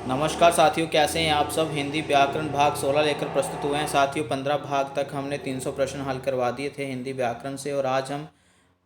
नमस्कार साथियों, कैसे हैं आप सब। हिंदी व्याकरण भाग 16 लेकर प्रस्तुत हुए हैं साथियों। 15 भाग तक हमने 300 प्रश्न हल करवा दिए थे हिंदी व्याकरण से, और आज हम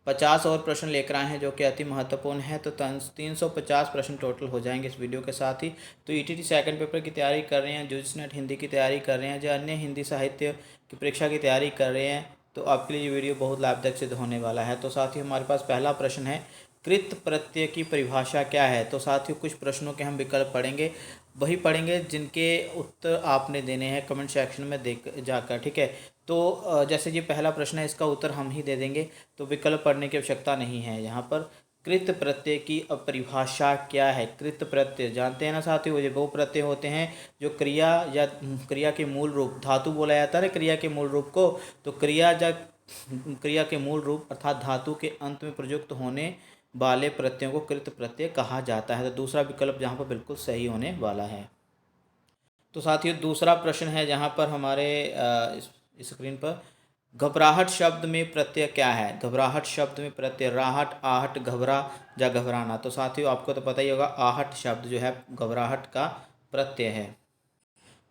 50 और प्रश्न लेकर आए हैं जो कि अति महत्वपूर्ण है। तो 350 प्रश्न टोटल हो जाएंगे इस वीडियो के साथ ही। तो ईटीटी सेकंड पेपर की तैयारी कर रहे हैं, यूजीसी नेट हिंदी की तैयारी कर रहे हैं, जो अन्य हिंदी साहित्य की परीक्षा की तैयारी कर रहे हैं, तो आपके लिए ये वीडियो बहुत लाभदायक सिद्ध होने वाला है। तो साथियों, हमारे पास पहला प्रश्न है, कृत प्रत्यय की परिभाषा क्या है। तो साथियों, कुछ प्रश्नों के हम विकल्प पढ़ेंगे, वही पढ़ेंगे जिनके उत्तर आपने देने हैं कमेंट सेक्शन में देख जाकर, ठीक है। तो जैसे ये पहला प्रश्न है, इसका उत्तर हम ही दे देंगे, तो विकल्प पढ़ने की आवश्यकता नहीं है यहाँ पर। कृत प्रत्यय की परिभाषा क्या है। कृत प्रत्यय जानते हैं ना साथियों, ये वो प्रत्यय होते हैं जो क्रिया या क्रिया के मूल रूप, धातु बोला जाता है ना क्रिया के मूल रूप को, तो क्रिया के मूल रूप अर्थात धातु के अंत में प्रयुक्त होने वाले प्रत्ययों को कृत प्रत्यय कहा जाता है। तो दूसरा विकल्प यहाँ पर बिल्कुल सही होने वाला है। तो साथियों, दूसरा प्रश्न है जहाँ पर हमारे इस स्क्रीन पर, घबराहट शब्द में प्रत्यय क्या है। घबराहट शब्द में प्रत्यय राहट, आहट, घबरा या घबराना। तो साथियों, आपको तो पता ही होगा, आहट शब्द जो है घबराहट का प्रत्यय है।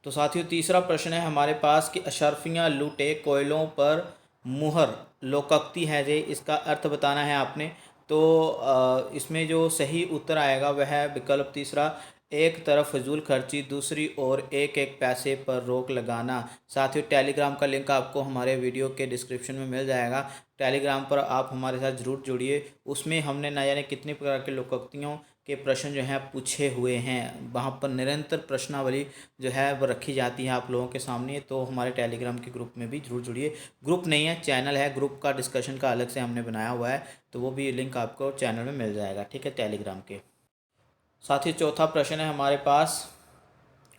तो साथियों, तीसरा प्रश्न है हमारे पास कि अशर्फियाँ लूटे कोयलों पर मुहर लोकक्ति है जे, इसका अर्थ बताना है आपने। तो इसमें जो सही उत्तर आएगा वह है विकल्प तीसरा, एक तरफ फजूल खर्ची, दूसरी ओर एक एक पैसे पर रोक लगाना। साथियों, टेलीग्राम का लिंक आपको हमारे वीडियो के डिस्क्रिप्शन में मिल जाएगा। टेलीग्राम पर आप हमारे साथ ज़रूर जुड़िए, उसमें हमने न जाने कितने प्रकार के लोकोक्तियों के प्रश्न जो हैं पूछे हुए हैं। वहाँ पर निरंतर प्रश्नावली जो है वो रखी जाती है आप लोगों के सामने। तो हमारे टेलीग्राम के ग्रुप में भी जरूर जुड़िए। ग्रुप नहीं है, चैनल है, ग्रुप का डिस्कशन का अलग से हमने बनाया हुआ है, तो वो भी लिंक आपको चैनल में मिल जाएगा, ठीक है, टेलीग्राम के। साथ ही चौथा प्रश्न है हमारे पास,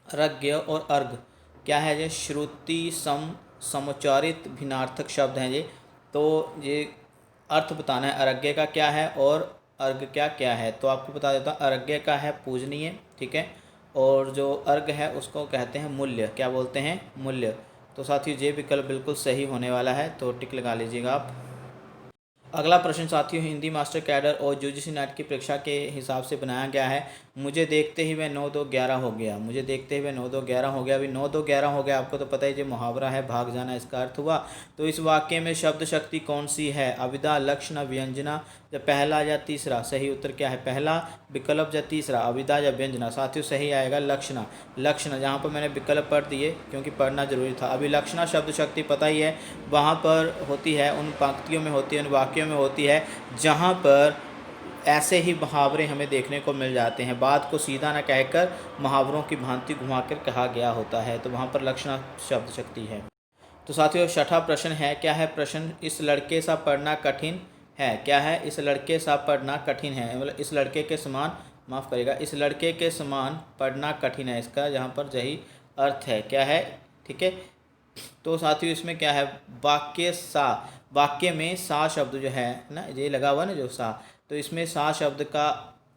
अर्घ्य और अर्घ क्या है। ये श्रुति समुच्चारित भिन्नार्थक शब्द हैं ये। तो ये अर्थ बताना है अर्घ्य का क्या है और अर्घ क्या है। तो आपको बता देता हूँ, अर्घ्य का है पूजनीय, ठीक है, और जो अर्घ है उसको कहते हैं मूल्य। क्या बोलते हैं? मूल्य। तो साथियों, ये विकल्प बिल्कुल सही होने वाला है, तो टिक लगा लीजिएगा आप। अगला प्रश्न साथियों, हिंदी मास्टर कैडर और यूजीसी नेट की परीक्षा के हिसाब से बनाया गया है। मुझे देखते ही वह 9-2-11 हो गया। मुझे देखते ही वह 9-2-11 हो गया। अभी 9-2-11 हो गया, आपको तो पता ही, जो मुहावरा है भाग जाना, इसका अर्थ हुआ। तो इस वाक्य में शब्द शक्ति कौन सी है? अविदा, लक्षण, व्यंजना, या पहला या तीसरा। सही उत्तर क्या है? पहला विकल्प या तीसरा, अविदा या व्यंजना। साथियों, सही आएगा लक्षणा। लक्षण, जहाँ पर मैंने विकल्प पढ़ दिए क्योंकि पढ़ना जरूरी था। अभी लक्षणा शब्द शक्ति पता ही है, वहाँ पर होती है, उन पंक्तियों में होती है, उन वाक्यों में होती है जहाँ पर ऐसे ही मुहावरे हमें देखने को मिल जाते हैं। बात को सीधा न कहकर मुहावरों की भांति घुमाकर कहा गया होता है, तो वहाँ पर लक्षणा शब्द शक्ति है। तो साथियों, छठा प्रश्न है, क्या है प्रश्न? इस लड़के सा पढ़ना कठिन है। क्या है? इस लड़के सा पढ़ना कठिन है, मतलब इस लड़के के समान, माफ़ करेगा, इस लड़के के समान पढ़ना कठिन है, इसका यहाँ पर यही अर्थ है। क्या है? ठीक है। तो साथियों, इसमें क्या है? वाक्य सा, वाक्य में सा शब्द जो है ना, ये लगा हुआ ना जो सा, तो इसमें सा शब्द का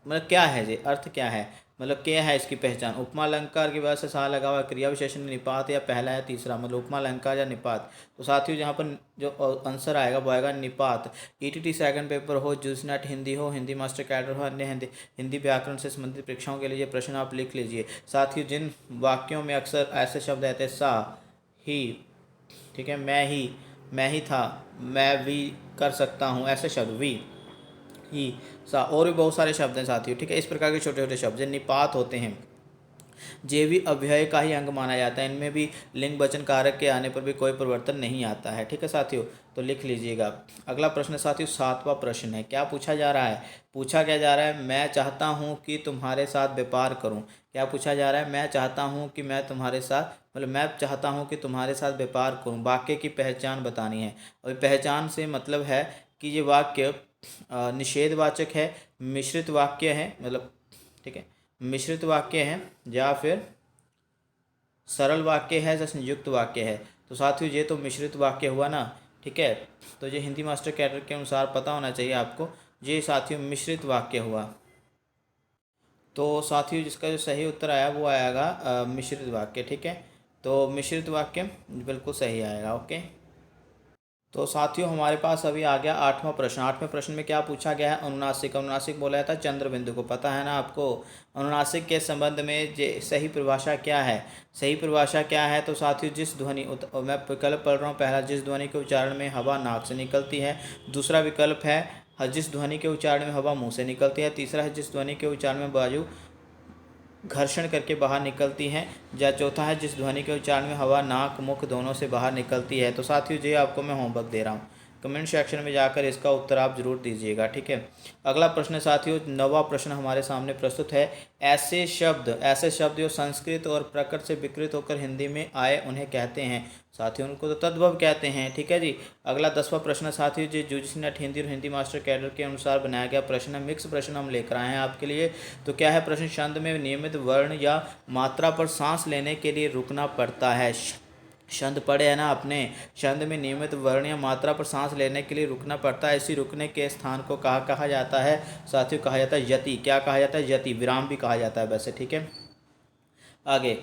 मतलब क्या है, ये अर्थ क्या है, मतलब क्या है इसकी पहचान? उपमा अलंकार की वजह से सा लगा हुआ, क्रिया विशेषण निपात, या पहला या तीसरा, मतलब उपमा अलंकार या निपात। तो साथियों, जहाँ पर जो आंसर आएगा वो आएगा निपात। ईटीटी सेकंड पेपर हो, यूजीसी नेट हिंदी हो, हिंदी मास्टर कैडर हो, अन्य हिंदी व्याकरण से संबंधित परीक्षाओं के लिए ये प्रश्न आप लिख लीजिए। साथियों, जिन वाक्यों में अक्सर ऐसे शब्द रहते हैं, सा, ही, ठीक है, मैं ही था, मैं भी कर सकता हूँ, ऐसे शब्द, वी, ही, सा, और भी बहुत सारे शब्द हैं साथियों, ठीक है। इस प्रकार के छोटे छोटे शब्द जो निपात होते हैं, जे भी अव्यय का ही अंग माना जाता है। इनमें भी लिंग वचन कारक के आने पर भी कोई परिवर्तन नहीं आता है, ठीक है साथियों, तो लिख लीजिएगा। अगला प्रश्न साथियों, सातवां प्रश्न है। क्या पूछा जा रहा है? पूछा क्या जा रहा है? मैं चाहता हूँ कि तुम्हारे साथ व्यापार करूँ। क्या पूछा जा रहा है? मैं चाहता हूँ कि मैं तुम्हारे साथ, मतलब मैं चाहता हूँ कि तुम्हारे साथ व्यापार करूँ। वाक्य की पहचान बतानी है, और पहचान से मतलब है कि ये वाक्य निषेधवाचक है, मिश्रित वाक्य है, मतलब, ठीक है, मिश्रित वाक्य है, या फिर सरल वाक्य है, या संयुक्त वाक्य है। तो साथियों, ये तो मिश्रित वाक्य हुआ ना, ठीक है, तो ये हिंदी मास्टर कैडर के अनुसार पता होना चाहिए आपको। ये साथियों मिश्रित वाक्य हुआ। तो साथियों, जिसका जो सही उत्तर आया वो आएगा मिश्रित वाक्य, ठीक है। तो मिश्रित वाक्य बिल्कुल सही आएगा, ओके। तो साथियों हमारे पास अभी आ गया 8वां प्रश्न। 8वें प्रश्न में क्या पूछा गया है? अनुनासिक। अनुनासिक बोला जाता है चंद्र बिंदु को, पता है ना आपको। अनुनासिक के संबंध में सही परिभाषा क्या है? सही परिभाषा क्या है? तो साथियों जिस ध्वनि मैं विकल्प पढ़ रहा हूँ। पहला, जिस ध्वनि के उच्चारण में हवा नाक से निकलती है। दूसरा विकल्प है जिस ध्वनि के उच्चारण में हवा मुंह से निकलती है। तीसरा है जिस ध्वनि के उच्चारण में वायु घर्षण करके बाहर निकलती हैं। या चौथा है जिस ध्वनि के उच्चारण में हवा नाक मुख दोनों से बाहर निकलती है। तो साथियों ये आपको मैं होमवर्क दे रहा हूँ, कमेंट सेक्शन में जाकर इसका उत्तर आप जरूर दीजिएगा, ठीक है। अगला प्रश्न साथियों, 9वां प्रश्न हमारे सामने प्रस्तुत है। ऐसे शब्द जो संस्कृत और प्रकृत से विकृत होकर हिंदी में आए उन्हें कहते हैं। साथियों उनको तो तद्भव कहते हैं, ठीक है जी। अगला 10वां प्रश्न साथियों जी यूजीसी नेट हिंदी और हिंदी मास्टर कैडर के अनुसार बनाया गया प्रश्न है। मिक्स प्रश्न हम लेकर आए हैं आपके लिए। तो क्या है प्रश्न? छंद में नियमित वर्ण या मात्रा पर सांस लेने के लिए रुकना पड़ता है। छंद पढ़े है ना आपने? छंद में नियमित वर्ण या मात्रा पर सांस लेने के लिए रुकना पड़ता है। इसी रुकने के स्थान को कहा जाता है साथियों, कहा जाता है यति। क्या कहा जाता है? यति। विराम भी कहा जाता है वैसे, ठीक है। आगे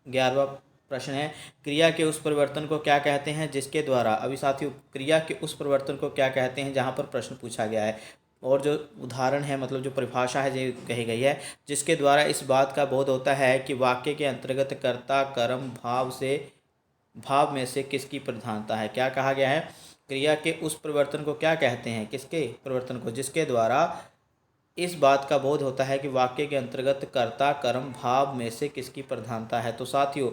11वां प्रश्न है, क्रिया के उस परिवर्तन को क्या कहते हैं जिसके द्वारा, अभी साथियों क्रिया के उस परिवर्तन को क्या कहते हैं जहाँ पर प्रश्न पूछा गया है। और जो उदाहरण है मतलब जो परिभाषा है जो कही गई है, जिसके द्वारा इस बात का बोध होता है कि वाक्य के अंतर्गत कर्ता कर्म भाव में से किसकी प्रधानता है। क्या कहा गया है? क्रिया के उस परिवर्तन को क्या कहते हैं? किसके परिवर्तन को? जिसके द्वारा इस बात का बोध होता है कि वाक्य के अंतर्गत कर्ता कर्म भाव में से किसकी प्रधानता है। तो साथियों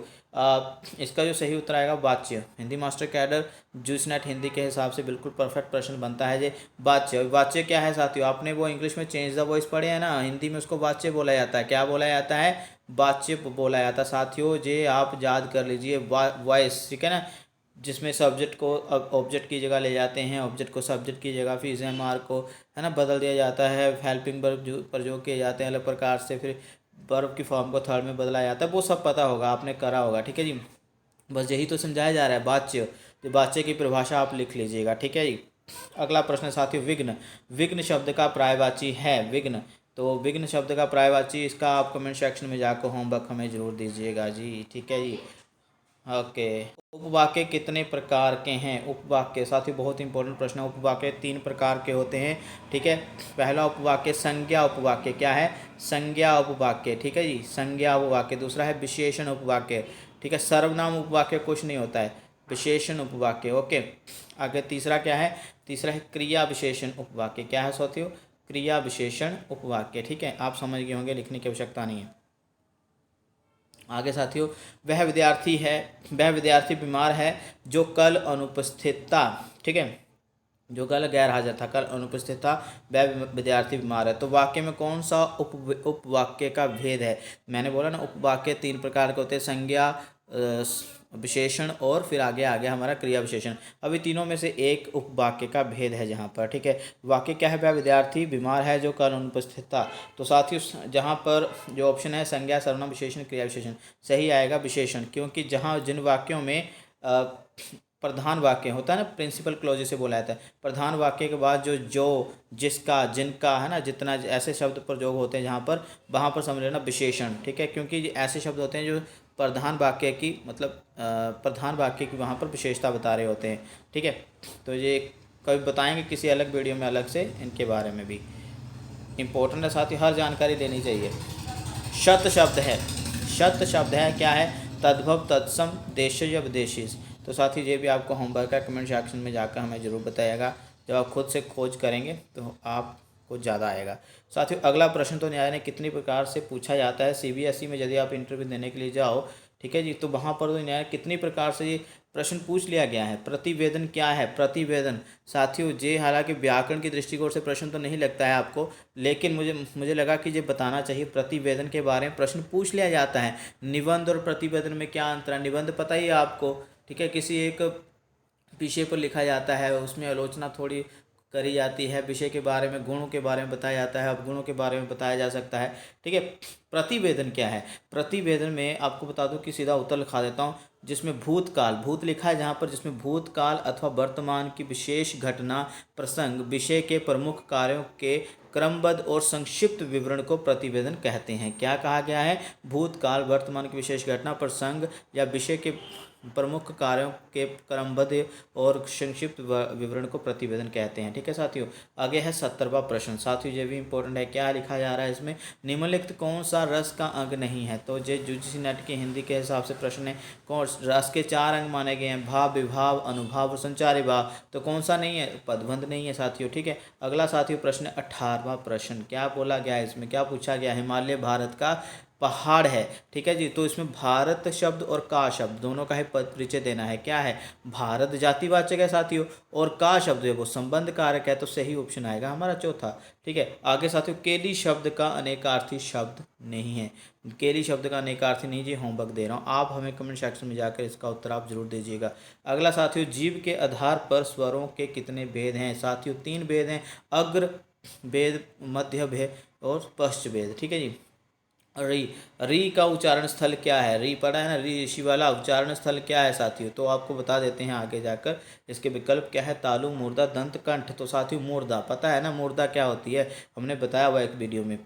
इसका जो सही उत्तर आएगा वाच्य। Hindi master cadre UGC net Hindi के हिसाब से बिल्कुल परफेक्ट प्रश्न बनता है। ये वाच्य। वाच्य क्या है साथियों? आपने वो इंग्लिश में चेंज द वॉइस पढ़े हैं ना, हिंदी में उसको वाच्य बोला जाता है। क्या बोला जाता है? वाच्य बोला जाता है साथियों। ये आप याद कर लीजिए, वॉइस, ठीक है ना, जिसमें सब्जेक्ट को ऑब्जेक्ट की जगह ले जाते हैं, ऑब्जेक्ट को सब्जेक्ट की जगह, फिर एम को है ना बदल दिया जाता है, हेल्पिंग वर्ब जो प्रयोग किए जाते हैं अलग प्रकार से, फिर वर्ब की फॉर्म को थर्ड में बदला जाता है। वो सब पता होगा, आपने करा होगा, ठीक है जी। बस यही तो समझाया जा रहा है वाच्य। तो वाच्य की परिभाषा आप लिख लीजिएगा, ठीक है जी। अगला प्रश्न साथियों, विघ्न। विघ्न शब्द का पर्यायवाची है। विघ्न, तो विघ्न शब्द का पर्यायवाची, इसका आप कमेंट सेक्शन में जाकर होमवर्क हमें जरूर दीजिएगा जी, ठीक है जी। ओके। उपवाक्य कितने प्रकार के हैं? उपवाक्य साथियों बहुत इंपॉर्टेंट प्रश्न है। उपवाक्य 3 प्रकार के होते हैं, ठीक है। पहला उपवाक्य संज्ञा उपवाक्य। क्या है? संज्ञा उपवाक्य, ठीक है जी, संज्ञा उपवाक्य। दूसरा है विशेषण उपवाक्य, ठीक है। सर्वनाम उपवाक्य कुछ नहीं होता है, विशेषण उपवाक्य, ओके। आगे तीसरा क्या है? तीसरा है क्रिया विशेषण उपवाक्य। क्या है साथियों? क्रिया विशेषण उपवाक्य, ठीक है। आप समझ गए होंगे, लिखने की आवश्यकता नहीं है। आगे साथियों, वह विद्यार्थी बीमार है जो कल अनुपस्थित था, ठीक है, जो कल गैर हाजिर था, कल अनुपस्थित था, वह विद्यार्थी बीमार है। तो वाक्य में कौन सा उपवाक्य का भेद है? मैंने बोला ना उपवाक्य 3 प्रकार के होते हैं, संज्ञा, विशेषण और फिर आगे हमारा क्रिया विशेषण। अभी तीनों में से एक उपवाक्य का भेद है जहाँ पर, ठीक है। वाक्य क्या है? वह विद्यार्थी बीमार है जो कल अनुपस्थित था। तो साथियों जहाँ पर जो ऑप्शन है संज्ञा, सर्वनाम, विशेषण, क्रिया विशेषण, सही आएगा विशेषण। क्योंकि जहाँ जिन वाक्यों में प्रधान वाक्य होता है ना, प्रिंसिपल क्लॉज जिसे बोला जाता है, प्रधान वाक्य के बाद जो जिसका, जिनका, है ना, जितना, ऐसे शब्द प्रयोग होते हैं जहाँ पर, वहाँ पर समझ लेना विशेषण, ठीक है। क्योंकि ऐसे शब्द होते हैं जो प्रधान वाक्य की मतलब प्रधान वाक्य की वहाँ पर विशेषता बता रहे होते हैं, ठीक है। तो ये कभी बताएंगे किसी अलग वीडियो में अलग से इनके बारे में भी। इम्पोर्टेंट है साथ ही, हर जानकारी देनी चाहिए। शत शब्द है, क्या है? तद्भव, तत्सम, देशज या विदेशी। तो साथ ही ये भी आपको होमवर्क है, कमेंट सेक्शन में जाकर हमें ज़रूर बताइएगा। जब आप खुद से खोज करेंगे तो आपको ज़्यादा आएगा। साथियों अगला प्रश्न, तो न्याय ने कितनी प्रकार से पूछा जाता है? सीबीएसई में यदि आप इंटरव्यू देने के लिए जाओ, ठीक है जी, तो वहाँ पर तो न्याय कितनी प्रकार से ये प्रश्न पूछ लिया गया है। प्रतिवेदन क्या है? प्रतिवेदन साथियों ये हालांकि व्याकरण की दृष्टिकोण से प्रश्न तो नहीं लगता है आपको, लेकिन मुझे लगा कि ये बताना चाहिए। प्रतिवेदन के बारे में प्रश्न पूछ लिया जाता है। निबंध और प्रतिवेदन में क्या अंतर है? निबंध पता ही है आपको, ठीक है, किसी एक विषय पर लिखा जाता है, उसमें आलोचना थोड़ी करी जाती है, विषय के बारे में, गुणों के बारे में बताया जाता है, अब गुणों के बारे में बताया जा सकता है, ठीक है। प्रतिवेदन क्या है? प्रतिवेदन में आपको बता दूं कि सीधा उत्तर लिखा देता हूं, जिसमें भूतकाल, भूत लिखा है जहां पर, जिसमें भूतकाल अथवा वर्तमान की विशेष घटना, प्रसंग, विषय के प्रमुख कार्यों के क्रमबद्ध और संक्षिप्त विवरण को प्रतिवेदन कहते हैं। क्या कहा गया है? भूतकाल, वर्तमान की विशेष घटना, प्रसंग या विषय के प्रमुख कार्यों के क्रमबद्ध और संक्षिप्त विवरण को प्रतिवेदन कहते हैं। ठीक है साथियों। आगे है 70वां प्रश्न। साथियों ये भी इंपॉर्टेंट है। क्या लिखा जा रहा है इसमें, निम्नलिखित कौन सा रस का अंग नहीं है। तो ये यूजीसी नेट के हिंदी के हिसाब से प्रश्न है। कौन रस के 4 अंग माने गए हैं, भाव, विभाव, अनुभाव और संचारी भाव। तो कौन सा नहीं है, पदबंध नहीं है साथियों। ठीक है। अगला साथियों प्रश्न 18वां प्रश्न। क्या बोला गया है इसमें, क्या पूछा गया, हिमालय भारत का पहाड़ है। ठीक है जी। तो इसमें भारत शब्द और का शब्द दोनों का ही परिचय देना है। क्या है, भारत जातिवाचक है साथियों, और का शब्द है वो संबंध कारक है। तो सही ऑप्शन आएगा हमारा चौथा। ठीक है। आगे साथियों, केली शब्द का अनेकार्थी शब्द नहीं है। केली शब्द का अनेकार्थी नहीं जी, होमवर्क दे रहा हूँ, आप हमें कमेंट सेक्शन में जाकर इसका उत्तर आप जरूर दीजिएगा। अगला साथियों, जीव के आधार पर स्वरों के कितने भेद हैं। साथियों 3 भेद हैं, अग्र भेद, मध्य भेद और पश्च भेद। ठीक है जी। री, री का उच्चारण स्थल क्या है, री पढ़ा है ना, री ऋषि वाला उच्चारण स्थल क्या है साथियों। तो आपको बता देते हैं आगे जाकर। इसके विकल्प क्या है, तालु, मूर्धा, दंत, कंठ। तो साथियों मूर्धा पता है ना, मूर्धा क्या होती है, हमने बताया हुआ एक वीडियो में,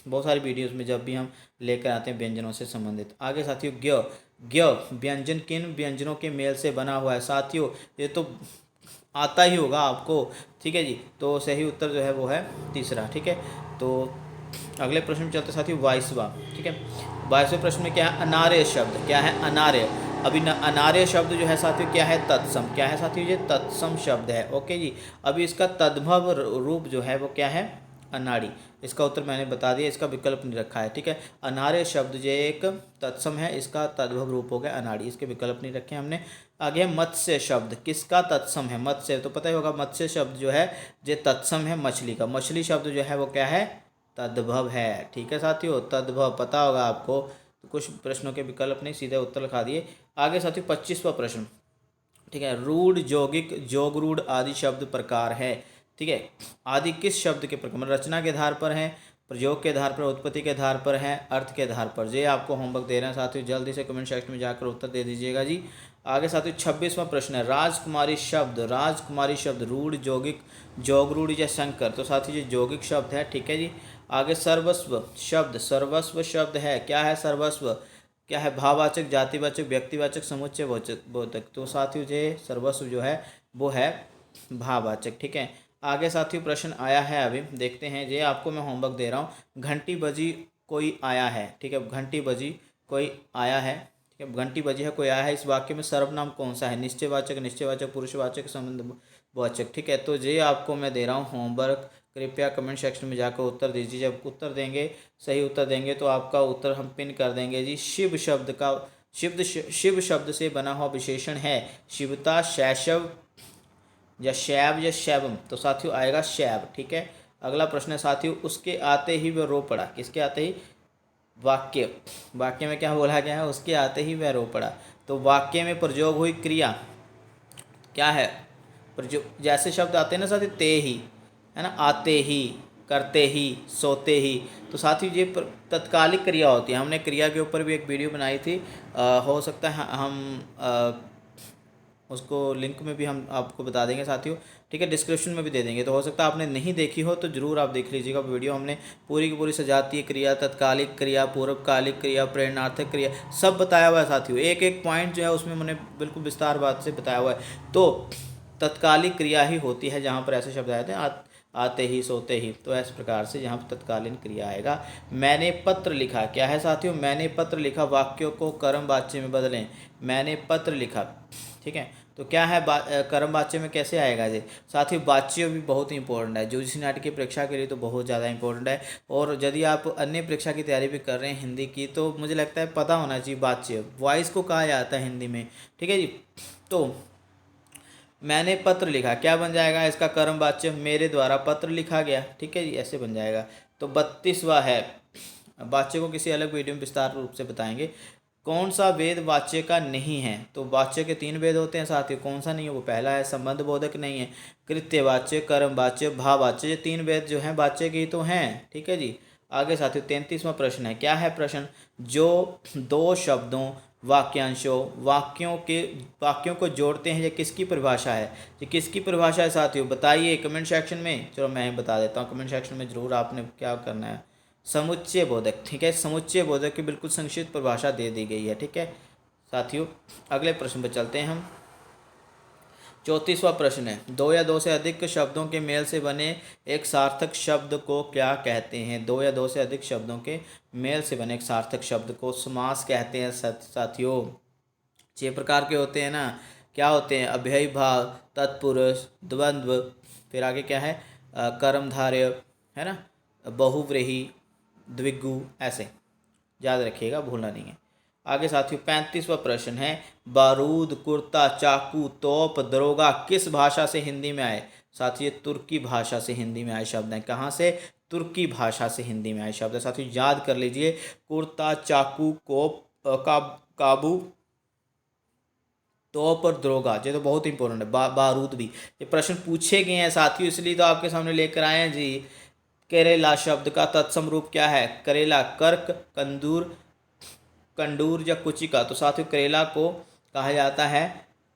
बहुत सारी वीडियोस में जब भी हम लेकर आते हैं व्यंजनों से संबंधित। आगे साथियों, ज्ञ, ज्ञ व्यंजन किन व्यंजनों के मेल से बना हुआ है। साथियों ये तो आता ही होगा आपको। ठीक है जी। तो सही उत्तर जो है वो है तीसरा। ठीक है। तो अगले प्रश्न में चलते साथियों 22वां। ठीक है। 22वें प्रश्न में क्या है, अनार्य शब्द। क्या है, अनार्य। अभी अनार्य शब्द जो है साथियों क्या है, तत्सम। क्या है साथियों, ये तत्सम शब्द है। ओके जी। अभी इसका तद्भव रूप जो है वो क्या है, अनाड़ी। इसका उत्तर मैंने बता दिया, इसका विकल्प नहीं रखा है। ठीक है। अनार्य शब्द जो एक तत्सम है, इसका तद्भव रूप हो गया अनाड़ी, इसके विकल्प नहीं रखे हमने। आगे है मत्स्य शब्द, किसका तत्सम है, मत्स्य तो पता ही होगा, मत्स्य शब्द जो है ये तत्सम है मछली का। मछली शब्द जो है वो क्या है, तद्भव है। ठीक है साथियों, तद्भव पता होगा आपको। तो कुछ प्रश्नों के विकल्प नहीं, सीधे उत्तर लिखा दिए। आगे साथियों 25वां प्रश्न। ठीक है। रूढ़, यौगिक, जोगरूढ़ आदि शब्द प्रकार है। ठीक है। आदि किस शब्द के प्रकार, रचना के आधार पर है, प्रयोग के आधार पर, उत्पत्ति के आधार पर है, अर्थ के आधार पर। ये आपको होमवर्क दे रहे हैं साथियों, जल्दी से कमेंट सेक्शन में जाकर उत्तर दे दीजिएगा जी। आगे साथियों 26वां प्रश्न है, राजकुमारी शब्द। राजकुमारी शब्द रूढ़, यौगिक, जोगरूढ़ या शंकर। तो साथियों ये यौगिक शब्द है। ठीक है जी। आगे सर्वस्व शब्द, सर्वस्व शब्द है। क्या है सर्वस्व, क्या है, भाववाचक, जातिवाचक, व्यक्तिवाचक, समुच्चय बोधक। तो साथियों ये सर्वस्व जो है वो है भाववाचक। ठीक है। आगे साथियों प्रश्न आया है, अभी देखते हैं, ये आपको मैं होमवर्क दे रहा हूँ। घंटी बजी कोई आया है। ठीक है। घंटी बजी कोई आया है। ठीक है। घंटी बजी है कोई आया है, इस वाक्य में सर्वनाम कौन सा है, निश्चयवाचक, निश्चयवाचक, पुरुषवाचक, संबंधवाचक। ठीक है। तो ये आपको मैं दे रहा हूँ होमवर्क, कृपया कमेंट सेक्शन में जाकर उत्तर दीजिए। जब उत्तर देंगे, सही उत्तर देंगे तो आपका उत्तर हम पिन कर देंगे जी। शिव शब्द का, शिव शब्द से बना हुआ विशेषण है शिवता, शैशव या शैव या शैवम। तो साथियों आएगा शैव। ठीक है। अगला प्रश्न है साथियों, उसके आते ही वह रो पड़ा। किसके आते ही, वाक्य, वाक्य में क्या बोला गया है, उसके आते ही वह रो पड़ा। तो वाक्य में प्रयोग हुई क्रिया क्या है, प्रयोग जैसे शब्द आते हैं ना साथियों, ते ही है ना, आते ही, करते ही, सोते ही। तो साथियों ये तत्कालिक क्रिया होती है। हमने क्रिया के ऊपर भी एक वीडियो बनाई थी, हो सकता है हम उसको लिंक में भी हम आपको बता देंगे साथियों। ठीक है। डिस्क्रिप्शन में भी दे देंगे। तो हो सकता है आपने नहीं देखी हो तो ज़रूर आप देख लीजिएगा वीडियो। हमने पूरी की पूरी सजातीय क्रिया, तत्कालिक क्रिया, पूर्वकालिक क्रिया, प्रेरणार्थक क्रिया सब बताया हुआ है साथियों। एक एक पॉइंट जो है उसमें मैंने बिल्कुल विस्तार बात से बताया हुआ है। तो तत्कालिक क्रिया ही होती है जहाँ पर ऐसे शब्द आए थे, आते ही, सोते ही। तो इस प्रकार से यहाँ पर तत्कालीन क्रिया आएगा। मैंने पत्र लिखा, क्या है साथियों, मैंने पत्र लिखा, वाक्यों को कर्म वाच्य में बदलें। मैंने पत्र लिखा। ठीक है। तो क्या है, कर्म वाच्य में कैसे आएगा ये साथियों, वाच्य भी बहुत इंपॉर्टेंट है। यूजीसी नेट की परीक्षा के लिए तो बहुत ज़्यादा इंपॉर्टेंट है। और यदि आप अन्य परीक्षा की तैयारी भी कर रहे हैं हिंदी की, तो मुझे लगता है पता होना चाहिए वाच्य, वॉइस को कहा जाता है हिंदी में। ठीक है जी। तो मैंने पत्र लिखा, क्या बन जाएगा इसका कर्म वाच्य, मेरे द्वारा पत्र लिखा गया। ठीक है जी, ऐसे बन जाएगा। तो 32वां है, वाच्य को किसी अलग वीडियो में विस्तार रूप से बताएंगे। कौन सा वेद वाच्य का नहीं है। तो वाच्य के 3 वेद होते हैं साथियों, कौन सा नहीं है, वो पहला है संबंध बोधक नहीं है, कृत्यवाच्य, कर्मवाच्य, भाववाच्य। ये 3 वेद जो हैं वाच्य के ही तो हैं। ठीक है जी। आगे साथियों 33वां प्रश्न है, क्या है प्रश्न, जो 2 शब्दों, वाक्यांशों, वाक्यों को जोड़ते हैं, ये किसकी परिभाषा है, ये किसकी परिभाषा है साथियों, बताइए कमेंट सेक्शन में। चलो मैं ही बता देता हूँ, कमेंट सेक्शन में ज़रूर आपने क्या करना है, समुच्चय बोधक। ठीक है। समुच्चय बोधक की बिल्कुल संक्षिप्त परिभाषा दे दी गई है। ठीक है। साथियों अगले प्रश्न पर चलते हैं हम। 34वां प्रश्न है, दो या दो से अधिक शब्दों के मेल से बने एक सार्थक शब्द को क्या कहते हैं? दो या दो से अधिक शब्दों के मेल से बने एक सार्थक शब्द को समास कहते हैं साथियों। 6 प्रकार के होते हैं ना, क्या होते हैं? अव्ययी भाव, तत्पुरुष, द्वंद्व, फिर आगे क्या है? कर्मधारय, है ना, बहुव्रीहि, द्विगु, ऐसे याद रखिएगा, भूलना नहीं है। आगे साथियों 35वां प्रश्न है, बारूद, कुर्ता, चाकू, तोप, दरोगा किस भाषा से हिंदी में आए? साथियों तुर्की भाषा से हिंदी में आए शब्द हैं। कहाँ से? तुर्की भाषा से हिंदी में आए शब्द है। साथियों याद कर लीजिए, कुर्ता, चाकू, कोप, काबू, तोप और दरोगा, ये तो बहुत इंपॉर्टेंट है। बारूद भी ये प्रश्न पूछे गए हैं साथियों, इसलिए तो आपके सामने लेकर आए हैं जी। करेला शब्द का तत्सम रूप क्या है? करेला, कर्क, कंदूर, कंडूर या कुचिका। तो साथियों करेला को कहा जाता है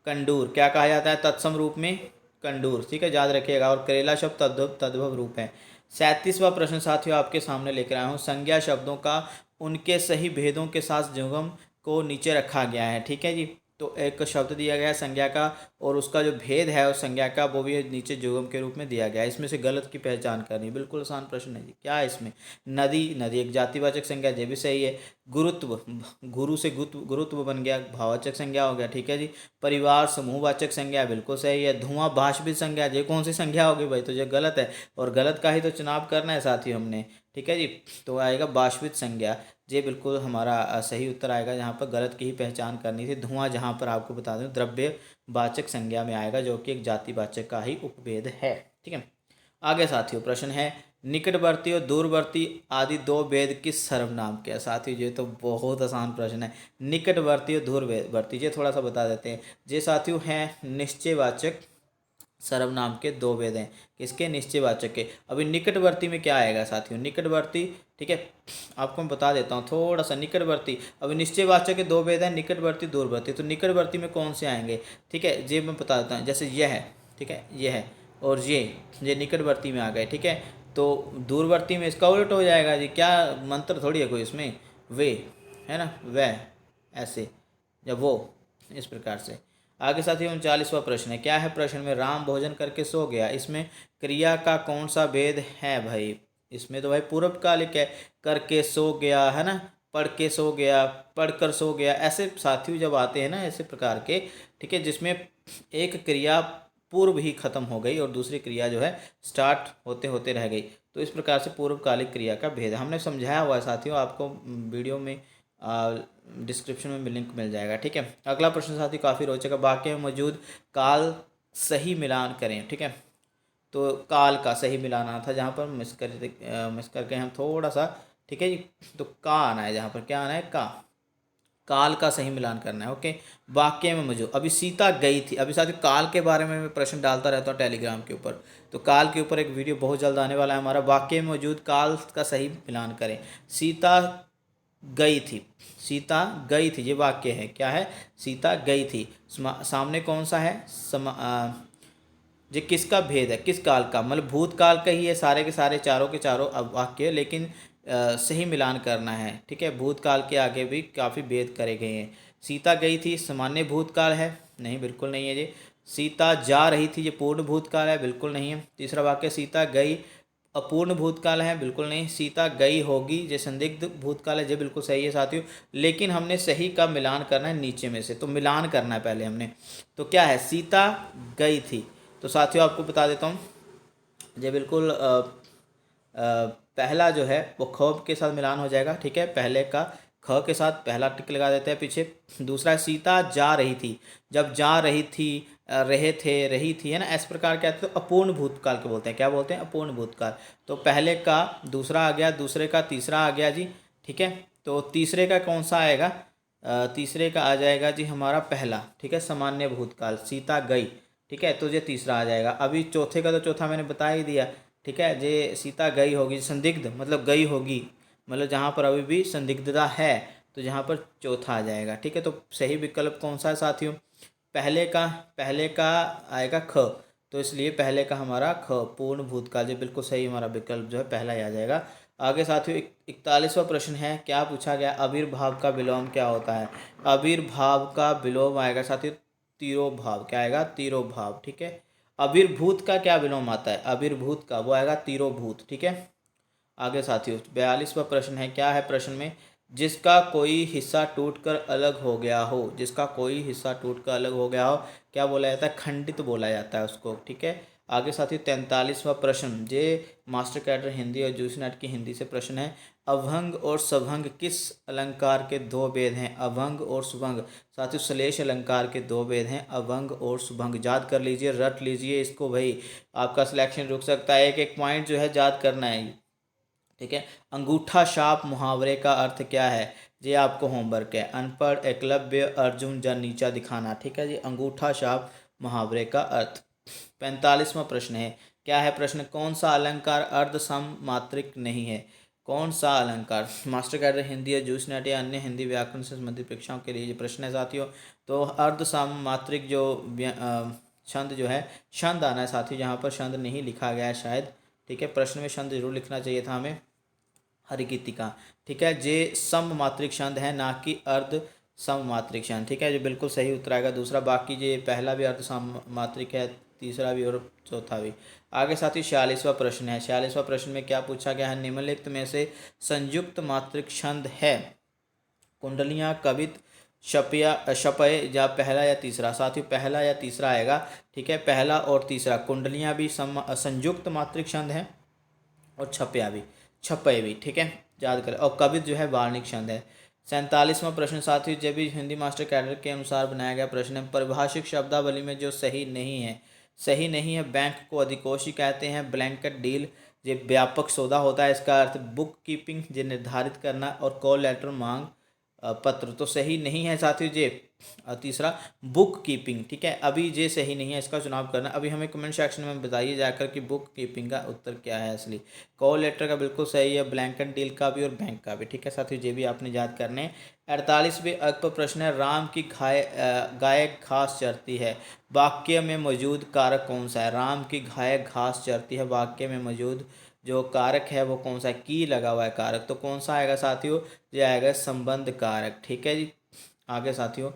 कंडूर। क्या कहा जाता है तत्सम रूप में? कंडूर। ठीक है, याद रखिएगा। और करेला शब्द तद्भव रूप है। 37वां प्रश्न साथियों आपके सामने लेकर आया हूँ। संज्ञा शब्दों का उनके सही भेदों के साथ जुगम को नीचे रखा गया है। ठीक है जी, तो एक शब्द दिया गया है संज्ञा का, और उसका जो भेद है उस संज्ञा का वो भी नीचे जुगम के रूप में दिया गया है। इसमें से गलत की पहचान करनी। बिल्कुल आसान प्रश्न है जी। क्या है इसमें? नदी, नदी एक जातिवाचक संज्ञा, ये भी सही है। गुरुत्व, गुरु से गुरुत्व बन गया, भाववाचक संज्ञा हो गया। ठीक है जी। परिवार समूहवाचक संज्ञा, बिल्कुल सही है। धुआं भाषवित संज्ञा, ये कौन सी संज्ञा होगी भाई? तो ये गलत है, और गलत का ही तो चुनाव करना है साथियों हमने। ठीक है जी, तो आएगा भाषवित संज्ञा। ये बिल्कुल हमारा सही उत्तर आएगा, जहाँ पर गलत की ही पहचान करनी थी। धुआं जहाँ पर आपको बता दूं द्रव्यवाचक संज्ञा में आएगा, जो कि एक जातिवाचक का ही उपभेद है। ठीक है, आगे साथियों प्रश्न है, निकटवर्ती और दूरवर्ती आदि दो भेद किस सर्वनाम के? साथियों ये तो बहुत आसान प्रश्न है। निकटवर्ती और दूरवर्ती, ये थोड़ा सा बता देते हैं। ये साथियों हैं निश्चयवाचक सर्वनाम के दो भेद हैं। किसके? निश्चयवाचक के। अभी निकटवर्ती में क्या आएगा साथियों? निकटवर्ती, ठीक है, आपको मैं बता देता हूँ थोड़ा सा। निकटवर्ती, अभी निश्चयवाचक के दो भेद हैं, निकटवर्ती, दूरवर्ती। तो निकटवर्ती में कौन से आएंगे? ठीक है, ये मैं बता देता हूँ। जैसे यह है, ठीक है, यह है, और ये निकटवर्ती में आ गए। ठीक है, तो दूरवर्ती में इसका उलट हो जाएगा जी। क्या मंत्र थोड़ी है कोई इसमें, वे, है ना, वह, ऐसे, या वो, इस प्रकार से। आगे साथियों 39वां प्रश्न है, क्या है प्रश्न में? राम भोजन करके सो गया, इसमें क्रिया का कौन सा भेद है भाई? इसमें तो भाई पूर्वकालिक है। करके सो गया, है ना, पढ़ के सो गया, पढ़कर सो गया, ऐसे साथियों जब आते हैं ना ऐसे प्रकार के, ठीक है, जिसमें एक क्रिया पूर्व ही खत्म हो गई और दूसरी क्रिया जो है स्टार्ट होते होते रह गई, तो इस प्रकार से पूर्वकालिक क्रिया का भेद हमने समझाया हुआ है साथियों। आपको वीडियो में डिस्क्रिप्शन में लिंक मिल जाएगा। ठीक है, अगला प्रश्न साथी काफ़ी रोचक है। वाक्य में मौजूद काल सही मिलान करें। ठीक है, तो काल का सही मिलान आना था, जहाँ पर मिस करके हम थोड़ा सा, ठीक है जी, तो का आना है, जहाँ पर क्या आना है? का, काल का सही मिलान करना है। ओके, वाक्य में मौजूद, अभी सीता गई थी। अभी साथियों काल के बारे में मैं प्रश्न डालता रहता हूँ टेलीग्राम के ऊपर, तो काल के ऊपर एक वीडियो बहुत जल्द आने वाला है हमारा। वाक्य में मौजूद काल का सही मिलान करें। सीता गई थी, सीता गई थी, ये वाक्य है। क्या है? सीता गई थी। सामने कौन सा है? ये किसका भेद है? किस काल का? मतलब भूतकाल का ही है सारे के सारे, चारों के चारों अब वाक्य, लेकिन सही मिलान करना है। ठीक है, भूतकाल के आगे भी काफ़ी भेद करे गए हैं। सीता गई थी सामान्य भूतकाल है? नहीं, बिल्कुल नहीं है ये। सीता जा रही थी, ये पूर्ण भूतकाल है? बिल्कुल नहीं है। तीसरा वाक्य, सीता गई अपूर्ण भूतकाल है? बिल्कुल नहीं। सीता गई होगी, ये संदिग्ध भूतकाल है? ये बिल्कुल सही है साथियों, लेकिन हमने सही का मिलान करना है नीचे में से, तो मिलान करना है पहले हमने। तो क्या है? सीता गई थी। तो साथियों आपको बता देता हूँ, ये बिल्कुल पहला जो है वो ख के साथ मिलान हो जाएगा। ठीक है, पहले का ख के साथ पहला टिक लगा देते हैं पीछे। दूसरा, सीता जा रही थी, जब जा रही थी, रहे थे, रही थी, है ना, इस प्रकार क्या तो अपूर्ण भूतकाल के बोलते हैं। क्या बोलते हैं? अपूर्ण भूतकाल। तो पहले का दूसरा आ गया, दूसरे का तीसरा आ गया जी। ठीक है, तो तीसरे का कौन सा आएगा? तीसरे का आ जाएगा जी हमारा पहला। ठीक है, सामान्य भूतकाल, सीता गई। ठीक है, तो ये तीसरा आ जाएगा। अभी चौथे का तो चौथा मैंने बता ही दिया। ठीक है, ये सीता गई होगी, संदिग्ध मतलब गई होगी, मतलब जहाँ पर अभी भी संदिग्धता है, तो जहाँ पर चौथा आ जाएगा। ठीक है, तो सही विकल्प कौन सा है साथियों? पहले का आएगा ख, तो इसलिए पहले का हमारा ख, पूर्ण भूतकाल, जो बिल्कुल सही हमारा विकल्प जो है पहला ही आ जाएगा। आगे साथियों 41वां प्रश्न है, क्या पूछा गया, आविर्भाव का विलोम क्या होता है। आविर्भाव का विलोम आएगा साथियों तिरोभाव। क्या आएगा, तिरोभाव। ठीक है। आविर्भूत का क्या विलोम आता है, आविर्भूत का वो आएगा तिरोभूत। ठीक है। आगे साथियों 42वां प्रश्न है, क्या है प्रश्न में, जिसका कोई हिस्सा टूटकर अलग हो गया हो, जिसका कोई हिस्सा टूटकर अलग हो गया हो क्या बोला जाता है, खंडित बोला जाता है उसको। ठीक है। आगे साथियों 43वां प्रश्न, जे मास्टर कैडर हिंदी और जूसी नेट की हिंदी से प्रश्न है, अभंग और सभंग किस अलंकार के दो भेद हैं। अभंग और सुभंग साथियों श्लेष अलंकार के दो भेद हैं, अभंग और सुभंग। याद कर लीजिए, रट लीजिए इसको भाई, आपका सिलेक्शन रुक सकता है। एक एक पॉइंट जो है याद करना है। ठीक है। अंगूठा छाप मुहावरे का अर्थ क्या है, ये आपको होमवर्क है। अनपढ़, एकलव्य, अर्जुन या नीचा दिखाना। ठीक है जी, अंगूठा छाप मुहावरे का अर्थ। 45वां प्रश्न है, क्या है प्रश्न, कौन सा अलंकार अर्ध सममात्रिक नहीं है। कौन सा अलंकार, मास्टर कैडर हिंदी या जूस नेट या अन्य हिंदी व्याकरण से संबंधित परीक्षाओं के लिए ये प्रश्न है साथियों। तो अर्ध सममात्रिक जो छंद जो है, छंद आना है साथियों, जहाँ पर छंद नहीं लिखा गया है शायद। ठीक है, प्रश्न में छंद जरूर लिखना चाहिए था हमें। हरिकीतिका। ठीक है, जे सममात्रिक छंद है, ना कि अर्ध सममात्रिक छंद। ठीक है, जो बिल्कुल सही उत्तर आएगा दूसरा। बाकी ये पहला भी अर्ध सममात्रिक है, तीसरा भी और चौथा भी। आगे साथ ही 46वां प्रश्न है। 46वां प्रश्न में क्या पूछा गया है, निम्नलिखित में से संयुक्त मात्रिक छंद है, कुंडलियाँ, कवित, शपया, शपय या पहला या तीसरा। साथियों पहला या तीसरा आएगा। ठीक है, पहला और तीसरा। कुंडलियाँ भी संयुक्त मात्रिक छंद है, और छपया भी, छपय भी। ठीक है, याद करें। और कवित जो है वार्णिक छंद है। 47वां प्रश्न साथियों, जब भी हिंदी मास्टर कैडर के अनुसार बनाया गया प्रश्न है, परिभाषिक शब्दावली में जो सही नहीं है, सही नहीं है, बैंक को अधिकोषी कहते हैं, ब्लैंकेट डील ये व्यापक सौदा होता है, इसका अर्थ बुक कीपिंग ये निर्धारित करना, और कॉल लेटर मांग पत्र तो सही नहीं है साथियों जे। तीसरा बुक कीपिंग। ठीक है, अभी जे सही नहीं है, इसका चुनाव करना। अभी हमें कमेंट सेक्शन में बताइए जाकर कि बुक कीपिंग का उत्तर क्या है असली। कॉल लेटर का बिल्कुल सही है, ब्लैंकेट डील का भी और बैंक का भी। ठीक है साथियों, जे भी आपने याद करने। 48वें अंक पर प्रश्न है, राम की गाय घास चरती है, वाक्य में मौजूद कारक कौन सा है। राम की गाय घास चरती है, वाक्य में मौजूद जो कारक है वो कौन सा है, की लगा हुआ है कारक, तो कौन सा आएगा साथियों, ये आएगा संबंध कारक। ठीक है जी। आगे साथियों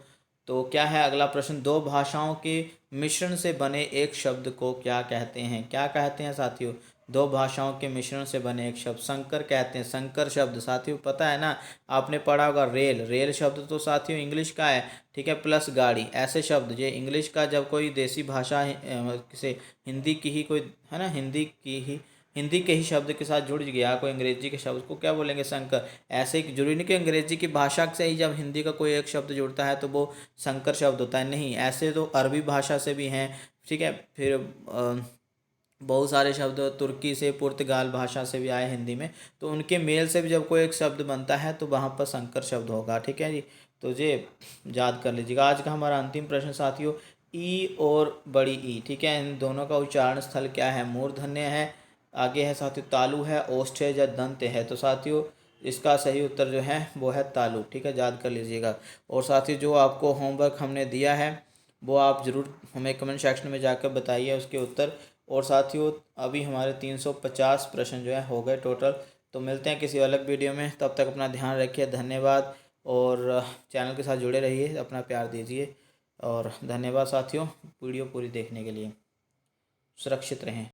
तो क्या है अगला प्रश्न, दो भाषाओं के मिश्रण से बने एक शब्द को क्या कहते हैं। क्या कहते हैं साथियों, दो भाषाओं के मिश्रण से बने एक शब्द संकर कहते हैं। संकर शब्द साथियों पता है ना, आपने पढ़ा होगा रेल, रेल शब्द तो साथियों इंग्लिश का है। ठीक है, प्लस गाड़ी, ऐसे शब्द ये इंग्लिश का जब कोई देसी भाषा से हिंदी की ही कोई है ना, हिंदी के ही शब्द के साथ जुड़ गया कोई अंग्रेजी के शब्द को क्या बोलेंगे, संकर। ऐसे जरूरी नहीं कि अंग्रेजी की भाषा से ही जब हिंदी का कोई एक शब्द जुड़ता है तो वो संकर शब्द होता है, नहीं, ऐसे तो अरबी भाषा से भी हैं। ठीक है, फिर बहुत सारे शब्द तुर्की से, पुर्तगाल भाषा से भी आए हिंदी में, तो उनके मेल से भी जब कोई एक शब्द बनता है तो वहाँ पर संकर शब्द होगा। ठीक है जी, तो ये याद कर लीजिएगा। आज का हमारा अंतिम प्रश्न साथियों, ई और बड़ी ई। ठीक है, इन दोनों का उच्चारण स्थल क्या है, मूर्धन्य है, आगे है साथियों तालु है, ओष्ठ है या दंत है। तो साथियों इसका सही उत्तर जो है वो है तालु। ठीक है, याद कर लीजिएगा। और साथियों जो आपको होमवर्क हमने दिया है वो आप ज़रूर हमें कमेंट सेक्शन में जाकर बताइए उसके उत्तर। और साथियों अभी हमारे 350 प्रश्न जो है हो गए टोटल। तो मिलते हैं किसी अलग वीडियो में, तब तक अपना ध्यान रखिए, धन्यवाद। और चैनल के साथ जुड़े रहिए, अपना प्यार दीजिए, और धन्यवाद साथियों वीडियो पूरी देखने के लिए। सुरक्षित रहें।